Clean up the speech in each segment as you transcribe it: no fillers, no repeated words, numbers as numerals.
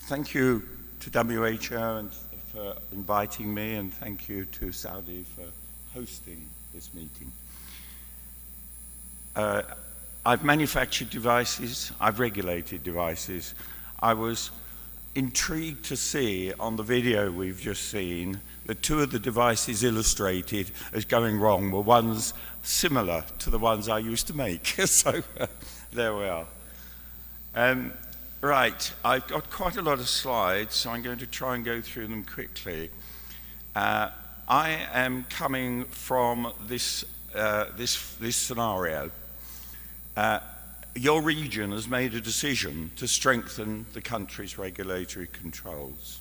Thank you to WHO and for inviting me, and thank you to Saudi for hosting this meeting. I've manufactured devices, I've regulated devices. I was intrigued to see on the video we've just seen that two of the devices illustrated as going wrong were ones similar to the ones I used to make. So there we are. Right, I've got quite a lot of slides, so I'm going to try and go through them quickly. I am coming from this scenario. Your region has made a decision to strengthen the country's regulatory controls.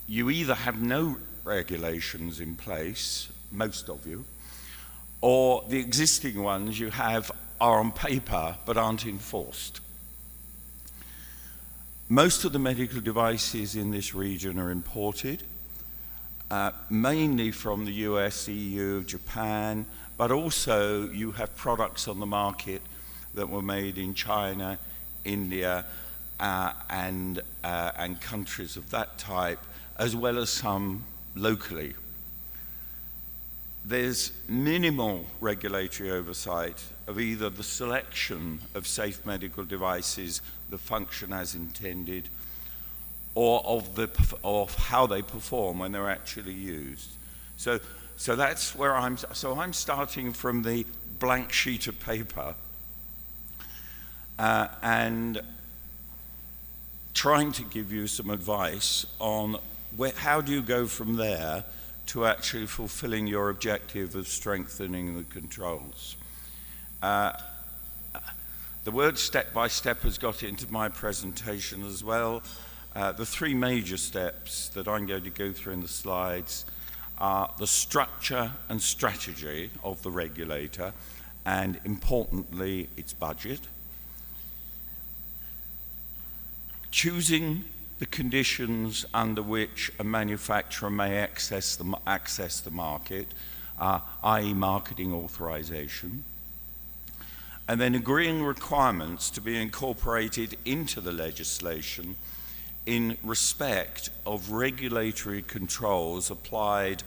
You either have no regulations in place, most of you, or the existing ones you have are on paper but aren't enforced. Most of the medical devices in this region are imported, mainly from the US, EU, Japan, but also you have products on the market that were made in China, India, and countries of that type, as well as some locally. There's minimal regulatory oversight of either the selection of safe medical devices that function as intended, or of how they perform when they're actually used. So that's where I'm starting from the blank sheet of paper and trying to give you some advice on how do you go from there to actually fulfilling your objective of strengthening the controls. The word step-by-step has got into my presentation as well. The three major steps that I'm going to go through in the slides are the structure and strategy of the regulator, and importantly, its budget. Choosing the conditions under which a manufacturer may access the market, i.e. marketing authorization, and then agreeing requirements to be incorporated into the legislation in respect of regulatory controls applied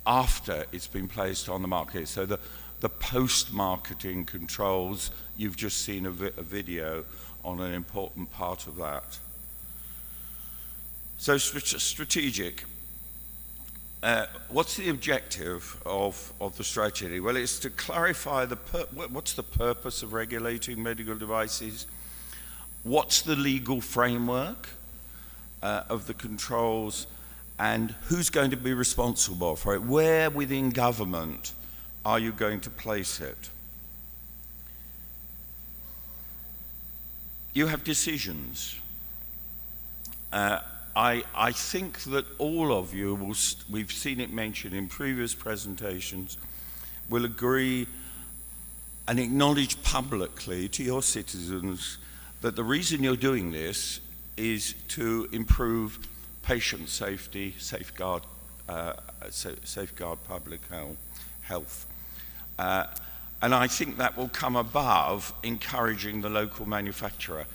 after it's been placed on the market. So the post-marketing controls, you've just seen a video on an important part of that. So strategic. What's the objective of the strategy? Well, it's to clarify what's the purpose of regulating medical devices, what's the legal framework of the controls, and who's going to be responsible for it? Where within government are you going to place it? You have decisions. I think that all of you, we've seen it mentioned in previous presentations, will agree and acknowledge publicly to your citizens that the reason you're doing this is to improve patient safety, safeguard public health. And I think that will come above encouraging the local manufacturer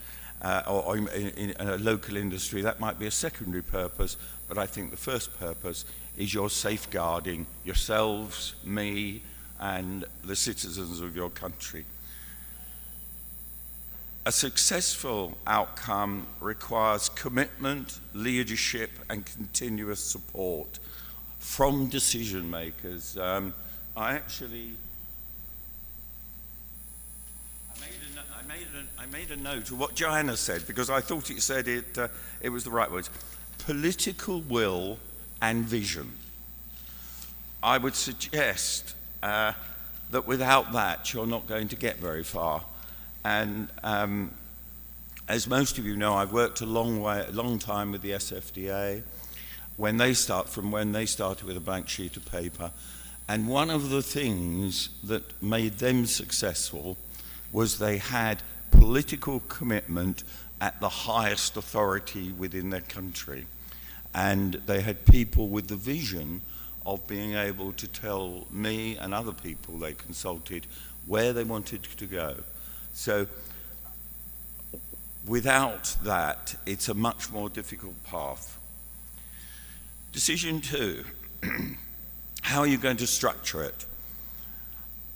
or in a local industry. That might be a secondary purpose, but I think the first purpose is you're safeguarding yourselves, me, and the citizens of your country. A successful outcome requires commitment, leadership, and continuous support from decision makers. I made a note of what Joanna said, because I thought it said it was the right words. Political will and vision. I would suggest that without that, you're not going to get very far. And as most of you know, I've worked a long time with the SFDA when they started with a blank sheet of paper. And one of the things that made them successful was they had political commitment at the highest authority within their country. And they had people with the vision of being able to tell me and other people they consulted where they wanted to go. So Without that, it's a much more difficult path. Decision 2, how are you going to structure it?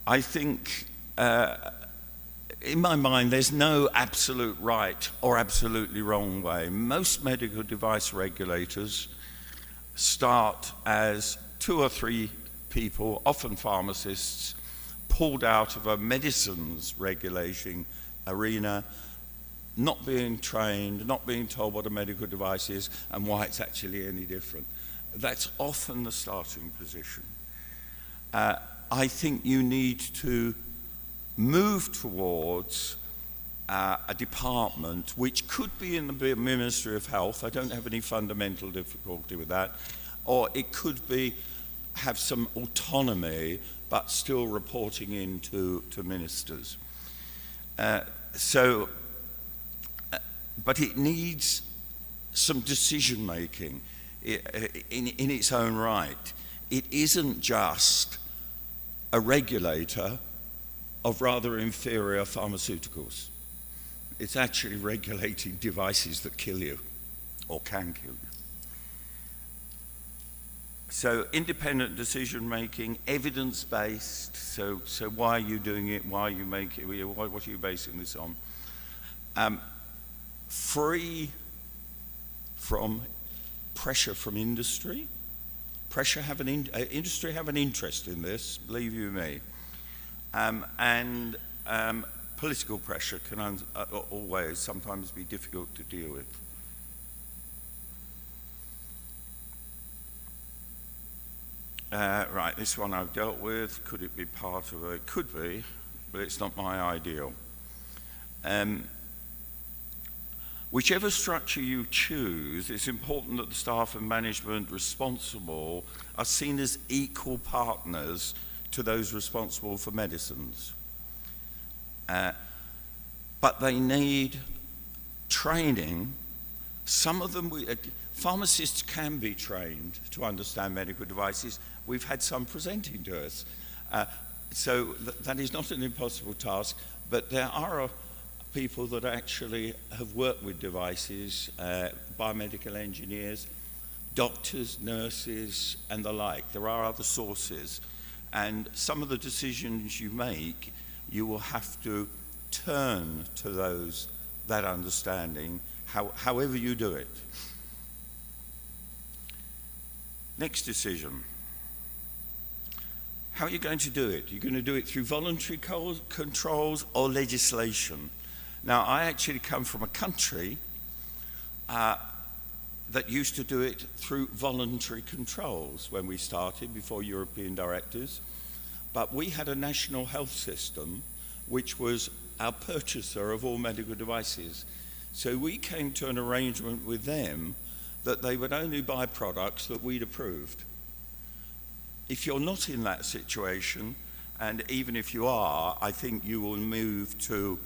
I think, in my mind, there's no absolute right or absolutely wrong way. Most medical device regulators start as 2 or 3 people, often pharmacists, pulled out of a medicines regulating arena, not being trained, not being told what a medical device is and why it's actually any different. That's often the starting position. I think you need to move towards a department which could be in the Ministry of Health. I don't have any fundamental difficulty with that. Or it could be have some autonomy but still reporting in to ministers. But it needs some decision making in its own right. It isn't just a regulator of rather inferior pharmaceuticals. It's actually regulating devices that kill you or can kill you. So independent decision making, evidence based. So why are you doing it? Why are you making it? What are you basing this on? Free from pressure from industry. Industry have an interest in this, believe you me. And political pressure can always sometimes be difficult to deal with. Right, this one I've dealt with. Could it be part of it? Could be, but it's not my ideal. Whichever structure you choose, it's important that the staff and management responsible are seen as equal partners to those responsible for medicines. But they need training. Some of them, pharmacists can be trained to understand medical devices. We've had some presenting to us. So that is not an impossible task, but there are people that actually have worked with devices, biomedical engineers, doctors, nurses, and the like. There are other sources. And some of the decisions you make, you will have to turn to that understanding, however you do it. Next decision. How are you going to do it? You're going to do it through voluntary controls or legislation. Now, I actually come from a country that used to do it through voluntary controls when we started, before European directives. But we had a national health system which was our purchaser of all medical devices. So we came to an arrangement with them that they would only buy products that we'd approved. If you're not in that situation, and even if you are, I think you will move to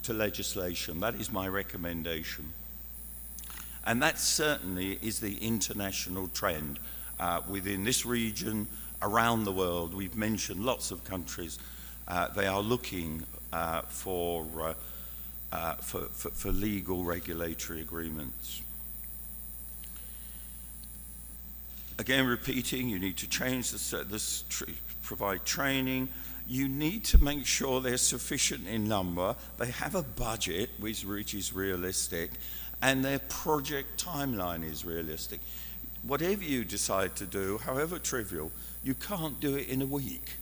legislation. That is my recommendation. And that certainly is the international trend within this region, around the world. We've mentioned lots of countries. They are looking for legal regulatory agreements. Again, repeating, you need to change provide training. You need to make sure they're sufficient in number. They have a budget which is realistic, and their project timeline is realistic. Whatever you decide to do, however trivial, you can't do it in a week.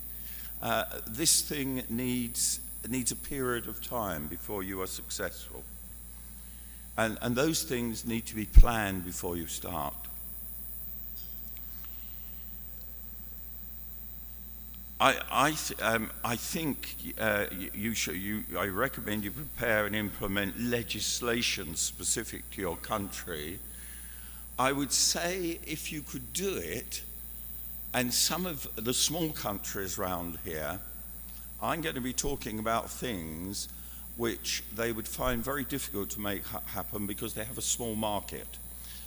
This thing needs a period of time before you are successful. And those things need to be planned before you start. I think I recommend you prepare and implement legislation specific to your country. I would say if you could do it, and some of the small countries around here, I'm going to be talking about things which they would find very difficult to make happen because they have a small market.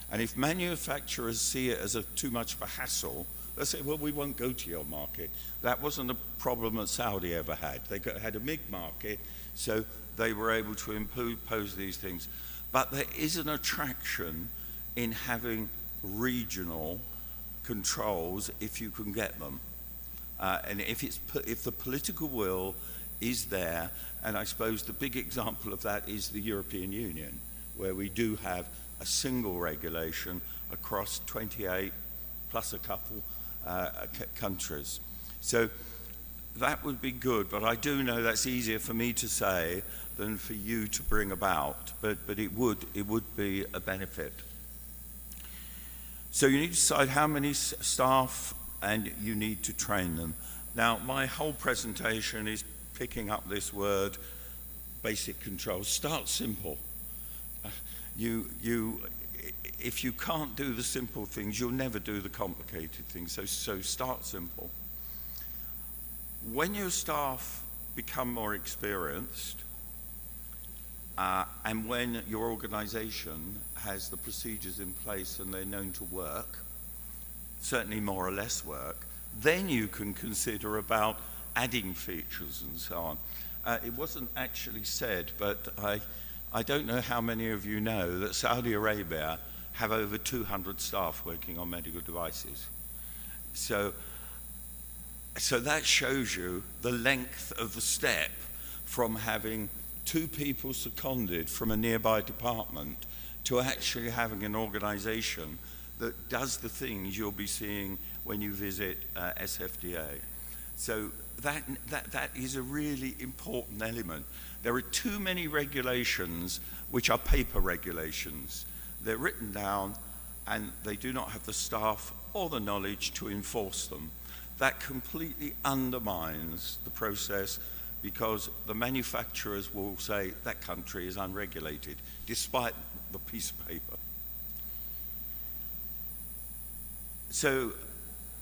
And if manufacturers see it as too much of a hassle, they say, well, we won't go to your market. That wasn't a problem that Saudi ever had. They had a big market, so they were able to impose these things. But there is an attraction in having regional controls if you can get them. And if the political will is there, and I suppose the big example of that is the European Union, where we do have a single regulation across 28 plus a couple countries. So that would be good, but I do know that's easier for me to say than for you to bring about, but it would be a benefit. So you need to decide how many staff, and you need to train them. Now, my whole presentation is picking up this word, basic controls. Start simple. If you can't do the simple things, you'll never do the complicated things. So start simple. When your staff become more experienced, and when your organization has the procedures in place and they're known to work, certainly more or less work, then you can consider about adding features and so on. It wasn't actually said, but I don't know how many of you know that Saudi Arabia have over 200 staff working on medical devices. So that shows you the length of the step from having 2 people seconded from a nearby department to actually having an organization that does the things you'll be seeing when you visit SFDA. So that is a really important element. There are too many regulations which are paper regulations. They're written down and they do not have the staff or the knowledge to enforce them. That completely undermines the process, because the manufacturers will say that country is unregulated, despite the piece of paper. So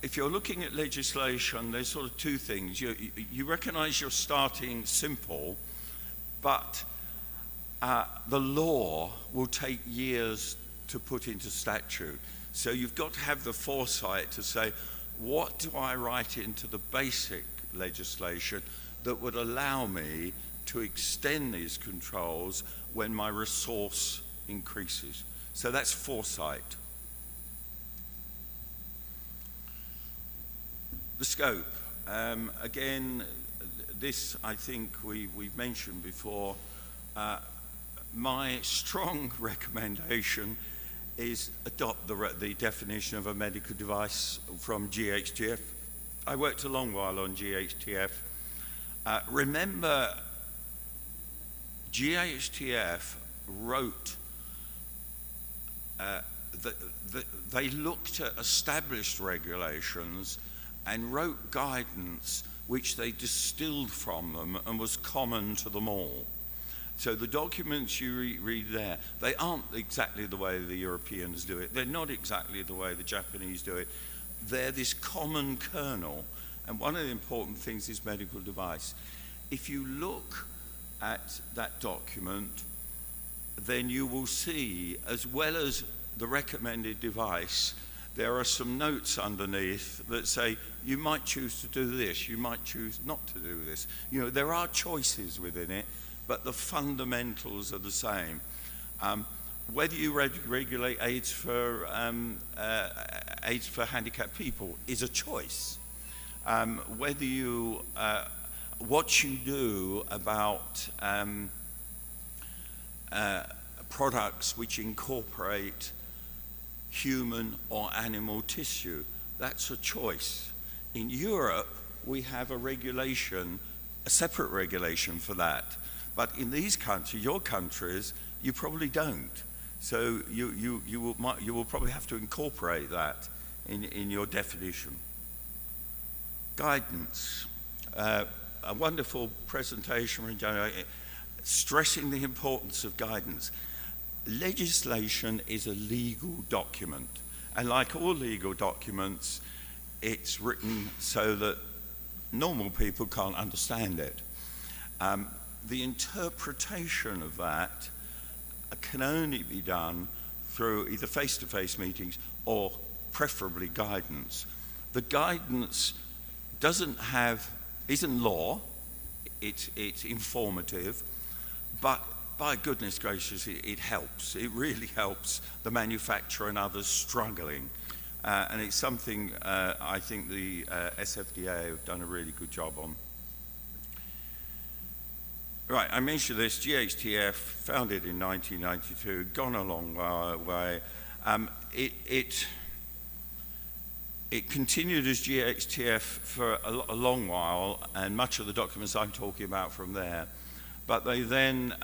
if you're looking at legislation, there's sort of 2 things. You recognize you're starting simple, but the law will take years to put into statute. So you've got to have the foresight to say, what do I write into the basic legislation that would allow me to extend these controls when my resource increases? So that's foresight. The scope. Again, this I think we've mentioned before. My strong recommendation is adopt the definition of a medical device from GHTF. I worked a long while on GHTF. Remember, GHTF wrote they looked at established regulations and wrote guidance which they distilled from them and was common to them all. So the documents you read there, they aren't exactly the way the Europeans do it. They're not exactly the way the Japanese do it. They're this common kernel. And one of the important things is medical device. If you look at that document, then you will see, as well as the recommended device, there are some notes underneath that say, you might choose to do this, you might choose not to do this. You know, there are choices within it, but the fundamentals are the same. Whether you regulate aids for handicapped people is a choice. Whether you, what you do about products which incorporate human or animal tissue, that's a choice. In Europe, we have a regulation, a separate regulation for that. But in these countries, your countries, you probably don't. So you will probably have to incorporate that in your definition. Guidance. A wonderful presentation from Joe, stressing the importance of guidance. Legislation is a legal document, and like all legal documents, it's written so that normal people can't understand it. The interpretation of that can only be done through either face-to-face meetings or preferably guidance. The guidance isn't law, it's informative, but by goodness gracious, it helps. It really helps the manufacturer and others struggling. And it's something I think the SFDA have done a really good job on. Right, I mentioned this, GHTF, founded in 1992, gone a long way. It continued as GHTF for a long while, and much of the documents I'm talking about from there. But they then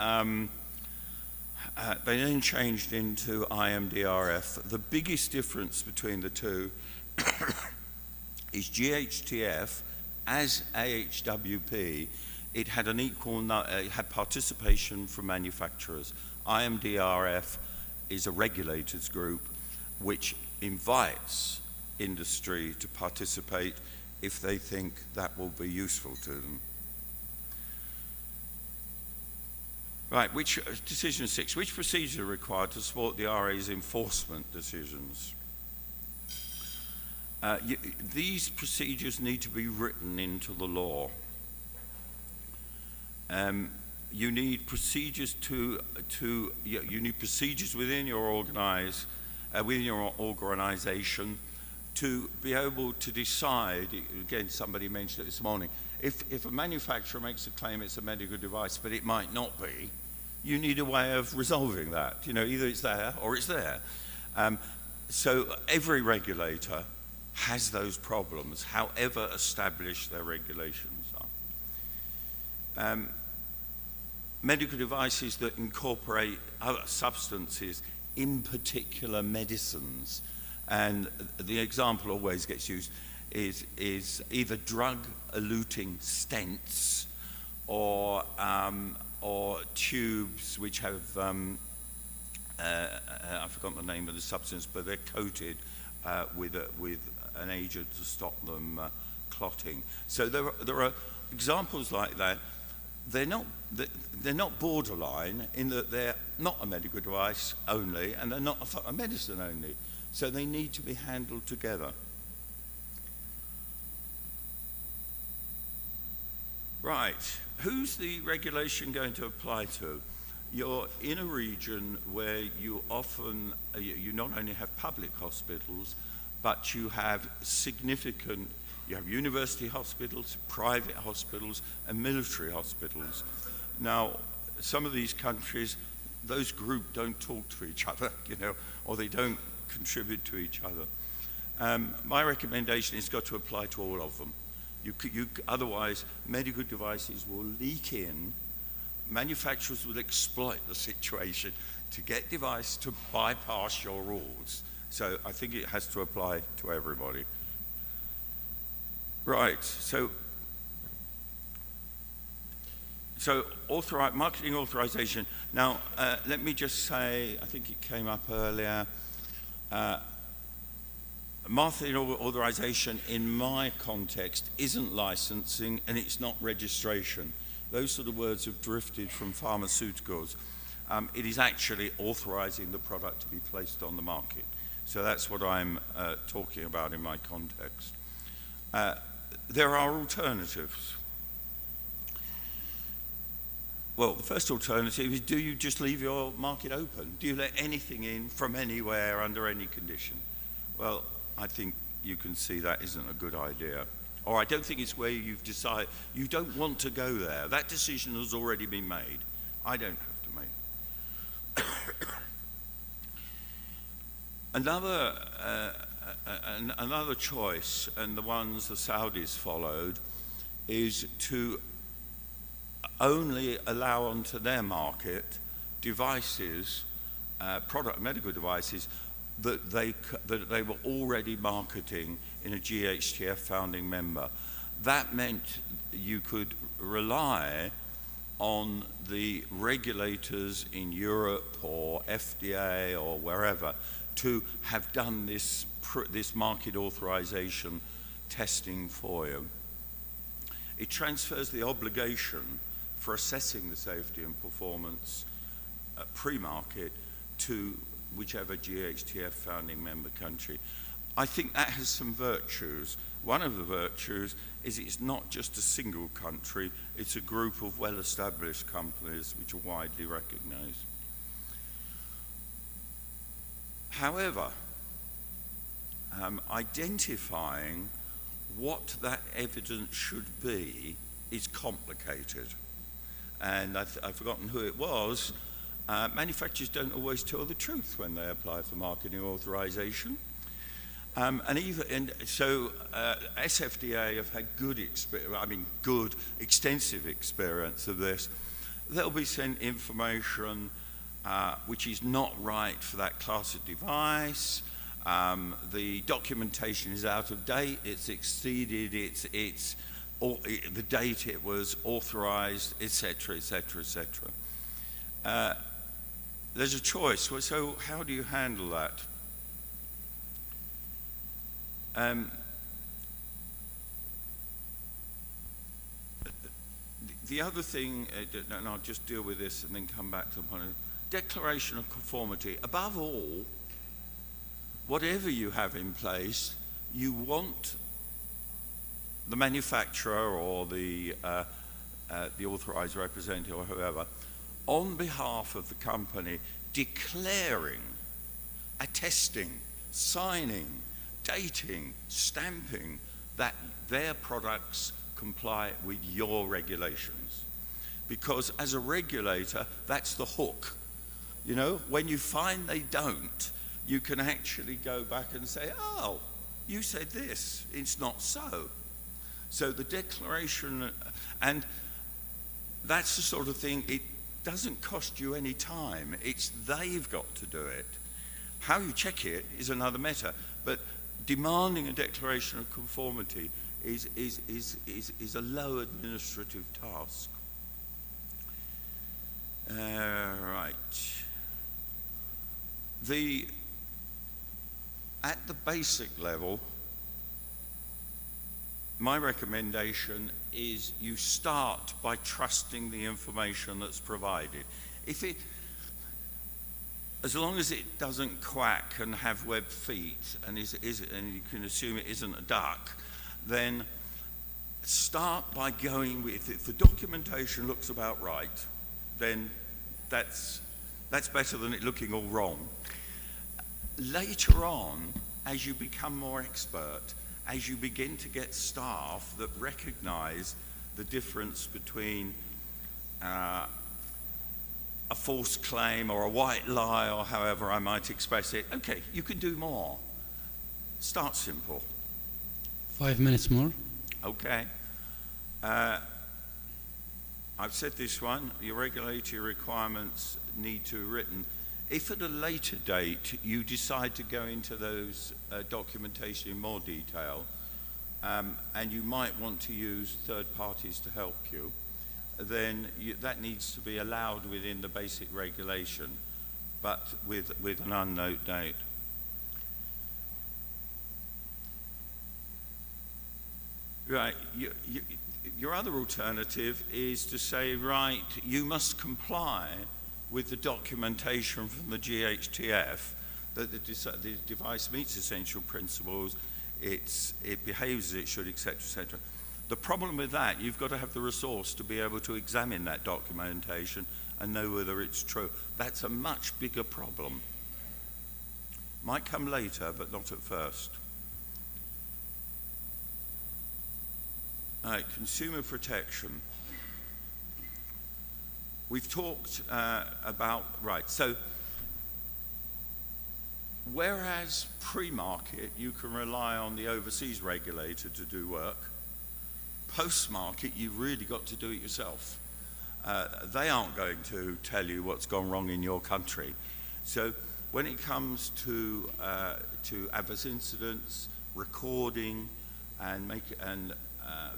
changed into IMDRF. The biggest difference between the two is GHTF, as AHWP, it had an equal, it had participation from manufacturers. IMDRF is a regulators group which invites industry to participate if they think that will be useful to them. Right, decision 6, which procedures are required to support the RA's enforcement decisions? These procedures need to be written into the law. You need procedures you need procedures within your organization to be able to decide. Again, somebody mentioned it this morning. If a manufacturer makes a claim it's a medical device, but it might not be, you need a way of resolving that. You know, either it's there or it's there. So every regulator has those problems, however established their regulations are. Medical devices that incorporate other substances, in particular medicines, and the example always gets used is either drug-eluting stents or tubes which have, I forgot the name of the substance, but they're coated with an agent to stop them clotting. So there are examples like that. They're not borderline in that they're not a medical device only, and they're not a medicine only. So they need to be handled together. Right, who's the regulation going to apply to? You're in a region where you often, you not only have public hospitals, but you have you have university hospitals, private hospitals, and military hospitals. Now, some of these countries, those groups don't talk to each other, you know, or they don't contribute to each other. My recommendation is got to apply to all of them. Otherwise, medical devices will leak in. Manufacturers will exploit the situation to get device to bypass your rules. So I think it has to apply to everybody. Right, so marketing authorization. Now, let me just say, I think it came up earlier, marketing authorization in my context isn't licensing and it's not registration. Those sort of words have drifted from pharmaceuticals. It is actually authorizing the product to be placed on the market. So that's what I'm talking about in my context. There are alternatives. Well, the first alternative is, do you just leave your market open? Do you let anything in from anywhere under any condition? Well, I think you can see that isn't a good idea. Or I don't think it's where you've decided, you don't want to go there. That decision has already been made. I don't have to make it. Another choice, and the ones the Saudis followed, is to only allow onto their market devices, medical devices, that they were already marketing in a GHTF founding member. That meant you could rely on the regulators in Europe or FDA or wherever to have done this market authorization testing for you. It transfers the obligation for assessing the safety and performance pre-market to whichever GHTF founding member country. I think that has some virtues. one of the virtues is it's not just a single country, it's a group of well-established companies which are widely recognized. However, identifying what that evidence should be is complicated. And I've forgotten who it was. Manufacturers don't always tell the truth when they apply for marketing authorization. So SFDA have had good, extensive experience of this. They'll be sent information which is not right for that class of device. The documentation is out of date, it's exceeded the date it was authorized, etc., etc., etc. There's a choice. So how do you handle that? The other thing, and I'll just deal with this and then come back to the point, declaration of conformity. Above all, whatever you have in place, you want the manufacturer or the authorized representative or whoever, on behalf of the company, declaring, attesting, signing, dating, stamping that their products comply with your regulations. Because as a regulator, that's the hook. You know, when you find they don't, you can actually go back and say, oh, you said this, it's not so. So the declaration, and that's the sort of thing, it doesn't cost you any time. It's they've got to do it. How you check it is another matter, but demanding a declaration of conformity is a low administrative task. Right. At the basic level, my recommendation is you start by trusting the information that's provided. As long as it doesn't quack and have webbed feet and you can assume it isn't a duck, then start by going with, if the documentation looks about right, then that's better than it looking all wrong. Later on, as you become more expert, as you begin to get staff that recognize the difference between a false claim or a white lie, or however I might express it, okay, you can do more. Start simple. 5 minutes more. Okay. I've said this one, your regulatory requirements need to be written. If at a later date you decide to go into those documentation in more detail, and you might want to use third parties to help you, then that needs to be allowed within the basic regulation, but with an unknown date. Right, your other alternative is to say, right, you must comply with the documentation from the GHTF that the device meets essential principles, it behaves as it should, etc., etc. The problem with that, you've got to have the resource to be able to examine that documentation and know whether it's true. That's a much bigger problem. Might come later, but not at first. All right, consumer protection. We've talked about, right, so whereas pre-market you can rely on the overseas regulator to do work, post-market you've really got to do it yourself. They aren't going to tell you what's gone wrong in your country. So when it comes to adverse incidents, recording and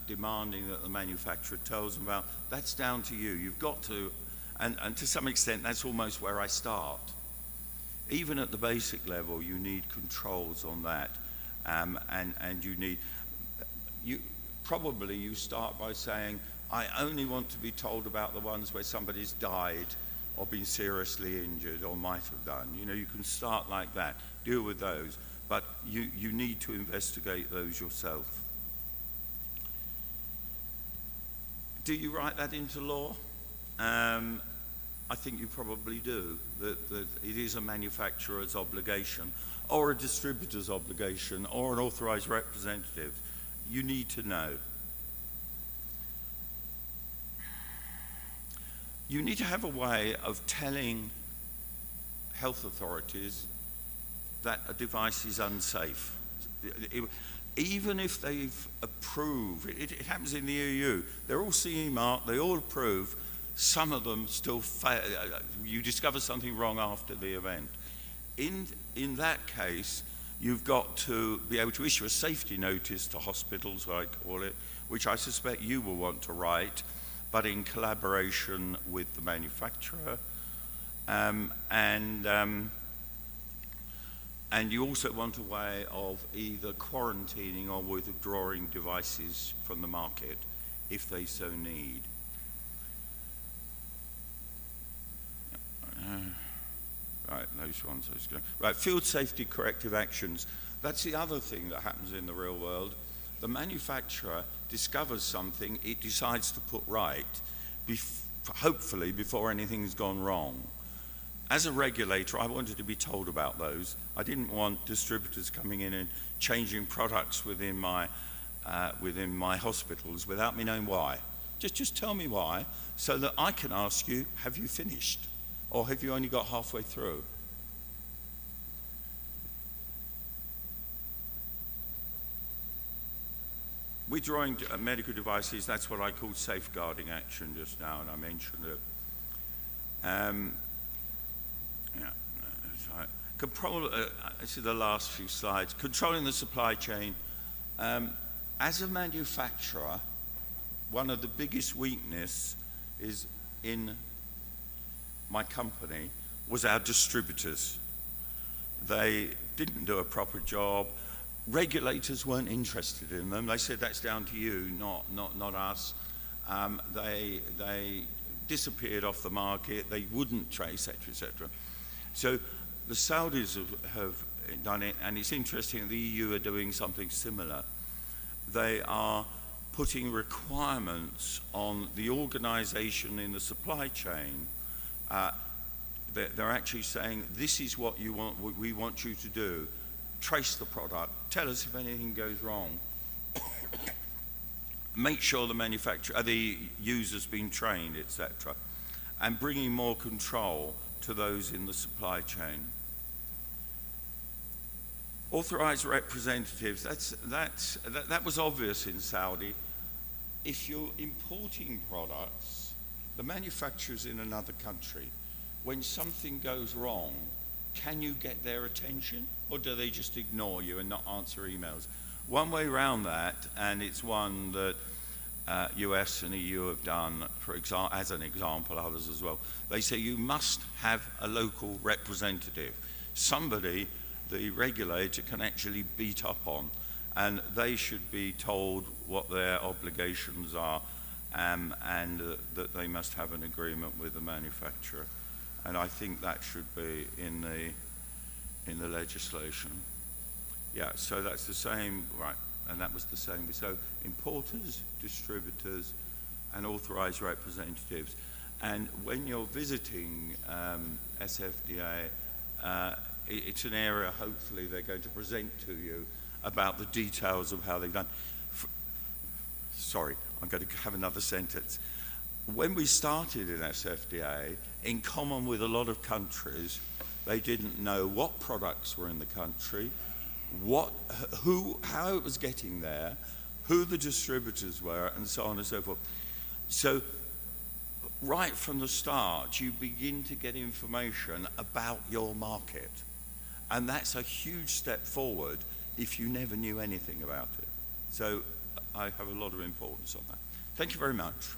demanding that the manufacturer tells them about, that's down to you. You've got to, and to some extent that's almost where I start. Even at the basic level you need controls on that, and you start by saying, I only want to be told about the ones where somebody's died or been seriously injured or might have done. You know, you can start like that, deal with those, but you need to investigate those yourself. Do you write that into law? I think you probably do, that it is a manufacturer's obligation, or a distributor's obligation, or an authorised representative. You need to know. You need to have a way of telling health authorities that a device is unsafe. Even if they've approved, it happens in the EU, they're all CE marked, they all approve, some of them still fail. You discover something wrong after the event. In that case, you've got to be able to issue a safety notice to hospitals, I call it, which I suspect you will want to write, but in collaboration with the manufacturer. And you also want a way of either quarantining or withdrawing devices from the market if they so need. Right, those ones. Right, field safety corrective actions. That's the other thing that happens in the real world. The manufacturer discovers something it decides to put right, hopefully before anything's gone wrong. As a regulator, I wanted to be told about those. I didn't want distributors coming in and changing products within my hospitals without me knowing why. Just tell me why, so that I can ask you, have you finished? Or have you only got halfway through? Withdrawing medical devices, that's what I called safeguarding action just now, and I mentioned it. That's right. This is the last few slides. Controlling the supply chain. As a manufacturer, one of the biggest weaknesses is in my company was our distributors. They didn't do a proper job. Regulators weren't interested in them. They said, that's down to you, not us. They disappeared off the market. They wouldn't trade, et cetera. So the Saudis have done it, and it's interesting, the EU are doing something similar. They are putting requirements on the organization in the supply chain. They're actually saying, this is what you want, what we want you to do. Trace the product, tell us if anything goes wrong. Make sure the manufacturer, the user's been trained, etc. And bringing more control to those in the supply chain. Authorized representatives, that was obvious in Saudi. If you're importing products, the manufacturer's in another country. When something goes wrong, can you get their attention, or do they just ignore you and not answer emails? One way around that, and it's one that US and EU have done, as an example, others as well. They say you must have a local representative, somebody the regulator can actually beat up on, and they should be told what their obligations are, and that they must have an agreement with the manufacturer. And I think that should be in the legislation. Yeah, so that's the same, right, and that was the same. So importers, distributors, and authorized representatives. And when you're visiting SFDA, it's an area, hopefully, they're going to present to you about the details of how they've done. Sorry, I'm going to have another sentence. When we started in SFDA, in common with a lot of countries, they didn't know what products were in the country, how it was getting there, who the distributors were, and so on and so forth. So right from the start, you begin to get information about your market. And that's a huge step forward if you never knew anything about it. So I have a lot of importance on that. Thank you very much.